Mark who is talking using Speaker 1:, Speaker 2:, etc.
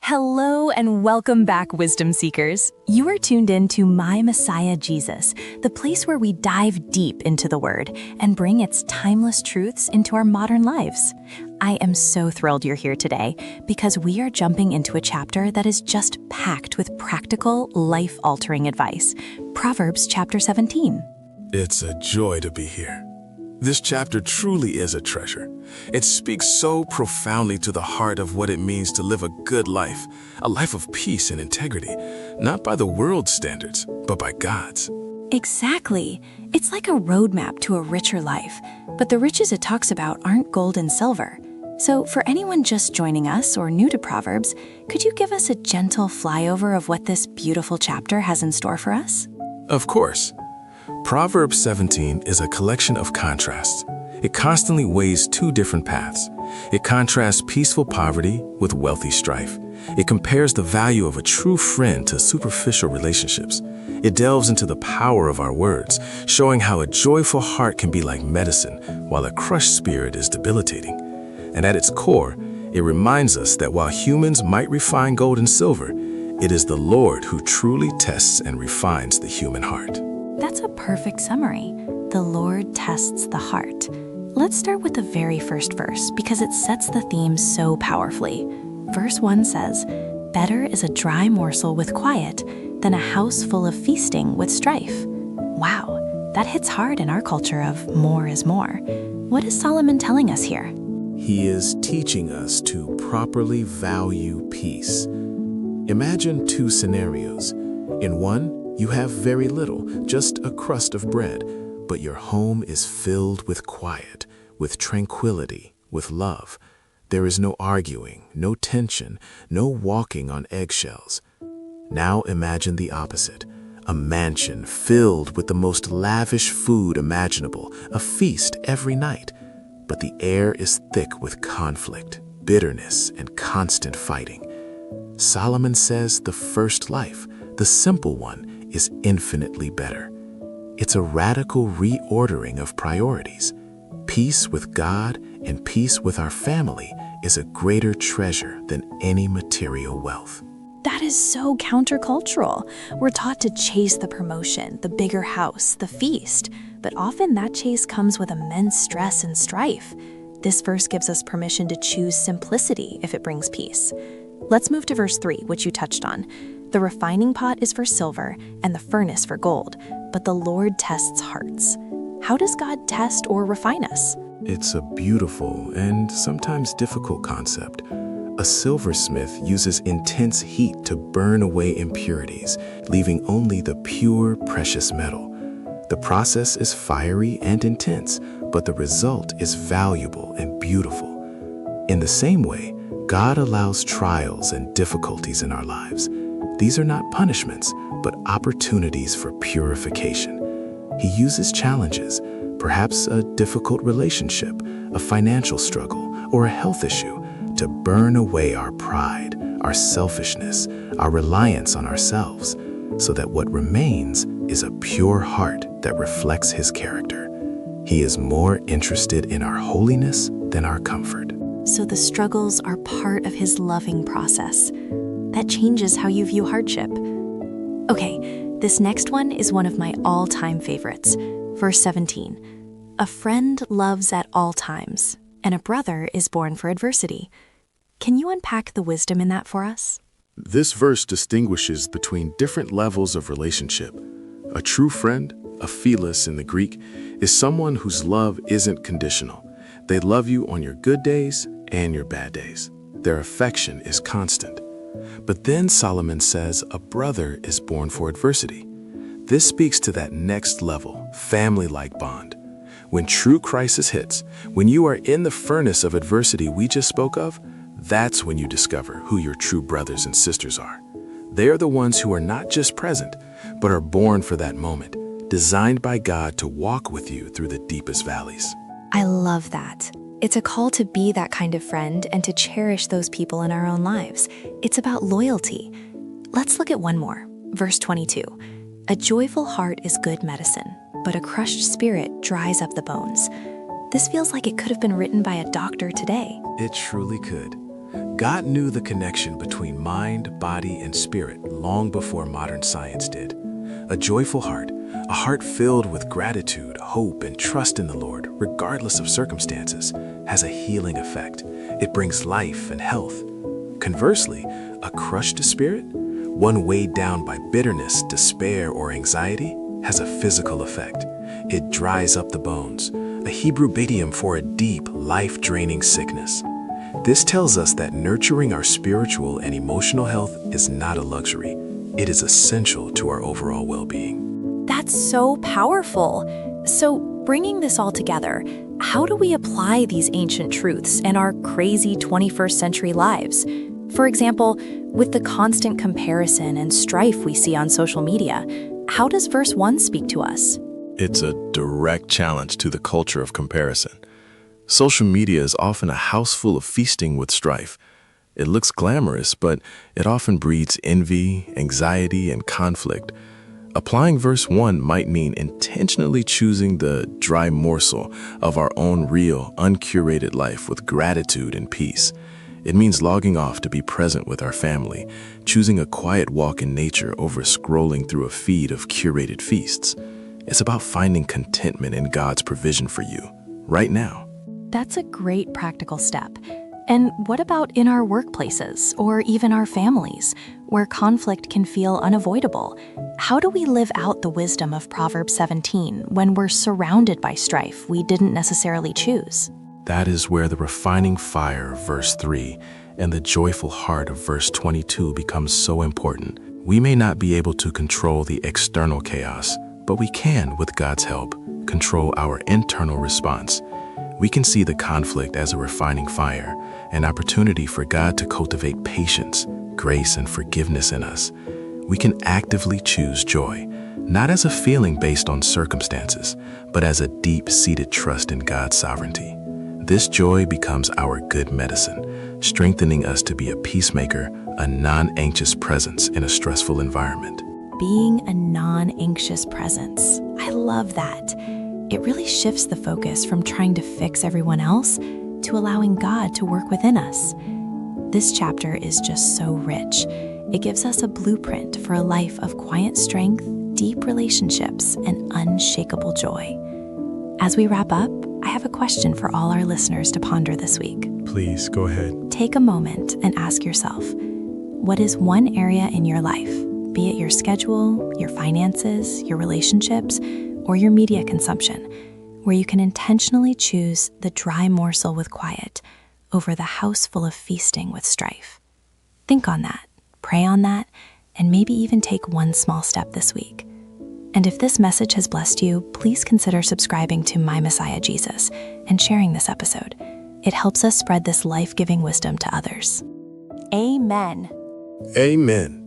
Speaker 1: Hello and welcome back, Wisdom Seekers. You are tuned in to My Messiah Jesus, the place where we dive deep into the Word and bring its timeless truths into our modern lives. I am so thrilled you're here today because we are jumping into a chapter that is just packed with practical, life-altering advice. Proverbs chapter 17.
Speaker 2: It's a joy to be here. This chapter truly is a treasure. It speaks so profoundly to the heart of what it means to live a good life, a life of peace and integrity, not by the world's standards, but by God's.
Speaker 1: Exactly. It's like a roadmap to a richer life, but the riches it talks about aren't gold and silver. So for anyone just joining us or new to Proverbs, could you give us a gentle flyover of what this beautiful chapter has in store for us?
Speaker 2: Of course. Proverbs 17 is a collection of contrasts. It constantly weighs two different paths. It contrasts peaceful poverty with wealthy strife. It compares the value of a true friend to superficial relationships. It delves into the power of our words, showing how a joyful heart can be like medicine, while a crushed spirit is debilitating. And at its core, it reminds us that while humans might refine gold and silver, it is the Lord who truly tests and refines the human heart.
Speaker 1: That's a perfect summary. The Lord tests the heart. Let's start with the very first verse because it sets the theme so powerfully. Verse 1 says, "Better is a dry morsel with quiet than a house full of feasting with strife." Wow, that hits hard in our culture of more is more. What is Solomon telling us here?
Speaker 3: He is teaching us to properly value peace. Imagine two scenarios. In one, you have very little, just a crust of bread, but your home is filled with quiet, with tranquility, with love. There is no arguing, no tension, no walking on eggshells. Now imagine the opposite, a mansion filled with the most lavish food imaginable, a feast every night, but the air is thick with conflict, bitterness, and constant fighting. Solomon says the first life, the simple one, is infinitely better. It's a radical reordering of priorities. Peace with God and peace with our family is a greater treasure than any material wealth.
Speaker 1: That is so countercultural. We're taught to chase the promotion, the bigger house, the feast, but often that chase comes with immense stress and strife. This verse gives us permission to choose simplicity if it brings peace. Let's move to verse 3, which you touched on. The refining pot is for silver and the furnace for gold, but the Lord tests hearts. How does God test or refine us?
Speaker 3: It's a beautiful and sometimes difficult concept. A silversmith uses intense heat to burn away impurities, leaving only the pure, precious metal. The process is fiery and intense, but the result is valuable and beautiful. In the same way, God allows trials and difficulties in our lives. These are not punishments, but opportunities for purification. He uses challenges, perhaps a difficult relationship, a financial struggle, or a health issue, to burn away our pride, our selfishness, our reliance on ourselves, so that what remains is a pure heart that reflects His character. He is more interested in our holiness than our comfort.
Speaker 1: So the struggles are part of His loving process. That changes how you view hardship. Okay, this next one is one of my all-time favorites. Verse 17, "A friend loves at all times, and a brother is born for adversity." Can you unpack the wisdom in that for us?
Speaker 3: This verse distinguishes between different levels of relationship. A true friend, a philos in the Greek, is someone whose love isn't conditional. They love you on your good days and your bad days. Their affection is constant. But then Solomon says a brother is born for adversity. This speaks to that next level, family-like bond. When true crisis hits, when you are in the furnace of adversity we just spoke of, that's when you discover who your true brothers and sisters are. They are the ones who are not just present, but are born for that moment, designed by God to walk with you through the deepest valleys.
Speaker 1: I love that. It's a call to be that kind of friend and to cherish those people in our own lives. It's about loyalty. Let's look at one more. Verse 22. "A joyful heart is good medicine, but a crushed spirit dries up the bones." This feels like it could have been written by a doctor today.
Speaker 3: It truly could.
Speaker 2: God knew the connection between mind, body, and spirit long before modern science did. A joyful heart, a heart filled with gratitude, hope, and trust in the Lord, regardless of circumstances, has a healing effect. It brings life and health. Conversely, a crushed spirit, one weighed down by bitterness, despair, or anxiety, has a physical effect. It dries up the bones, a Hebrew idiom for a deep, life-draining sickness. This tells us that nurturing our spiritual and emotional health is not a luxury. It is essential to our overall well-being.
Speaker 1: That's so powerful. So, bringing this all together, how do we apply these ancient truths in our crazy 21st century lives? For example, with the constant comparison and strife we see on social media, how does verse 1 speak to us?
Speaker 3: It's a direct challenge to the culture of comparison. Social media is often a house full of feasting with strife. It looks glamorous, but it often breeds envy, anxiety, and conflict. Applying verse 1 might mean intentionally choosing the dry morsel of our own real, uncurated life with gratitude and peace. It means logging off to be present with our family, choosing a quiet walk in nature over scrolling through a feed of curated feasts. It's about finding contentment in God's provision for you, right now.
Speaker 1: That's a great practical step. And what about in our workplaces or even our families, where conflict can feel unavoidable? How do we live out the wisdom of Proverbs 17 when we're surrounded by strife we didn't necessarily choose?
Speaker 2: That is where the refining fire of verse 3 and the joyful heart of verse 22 becomes so important. We may not be able to control the external chaos, but we can, with God's help, control our internal response. We can see the conflict as a refining fire, an opportunity for God to cultivate patience, grace, and forgiveness in us. We can actively choose joy, not as a feeling based on circumstances, but as a deep-seated trust in God's sovereignty. This joy becomes our good medicine, strengthening us to be a peacemaker, a non-anxious presence in a stressful environment.
Speaker 1: Being a non-anxious presence. I love that. It really shifts the focus from trying to fix everyone else to allowing God to work within us. This chapter is just so rich. It gives us a blueprint for a life of quiet strength, deep relationships, and unshakable joy. As we wrap up, I have a question for all our listeners to ponder this week.
Speaker 2: Please, go ahead.
Speaker 1: Take a moment and ask yourself, what is one area in your life, be it your schedule, your finances, your relationships, or your media consumption, where you can intentionally choose the dry morsel with quiet over the house full of feasting with strife? Think on that, pray on that, and maybe even take one small step this week. And if this message has blessed you, please consider subscribing to My Messiah Jesus and sharing this episode. It helps us spread this life-giving wisdom to others. Amen.
Speaker 2: Amen.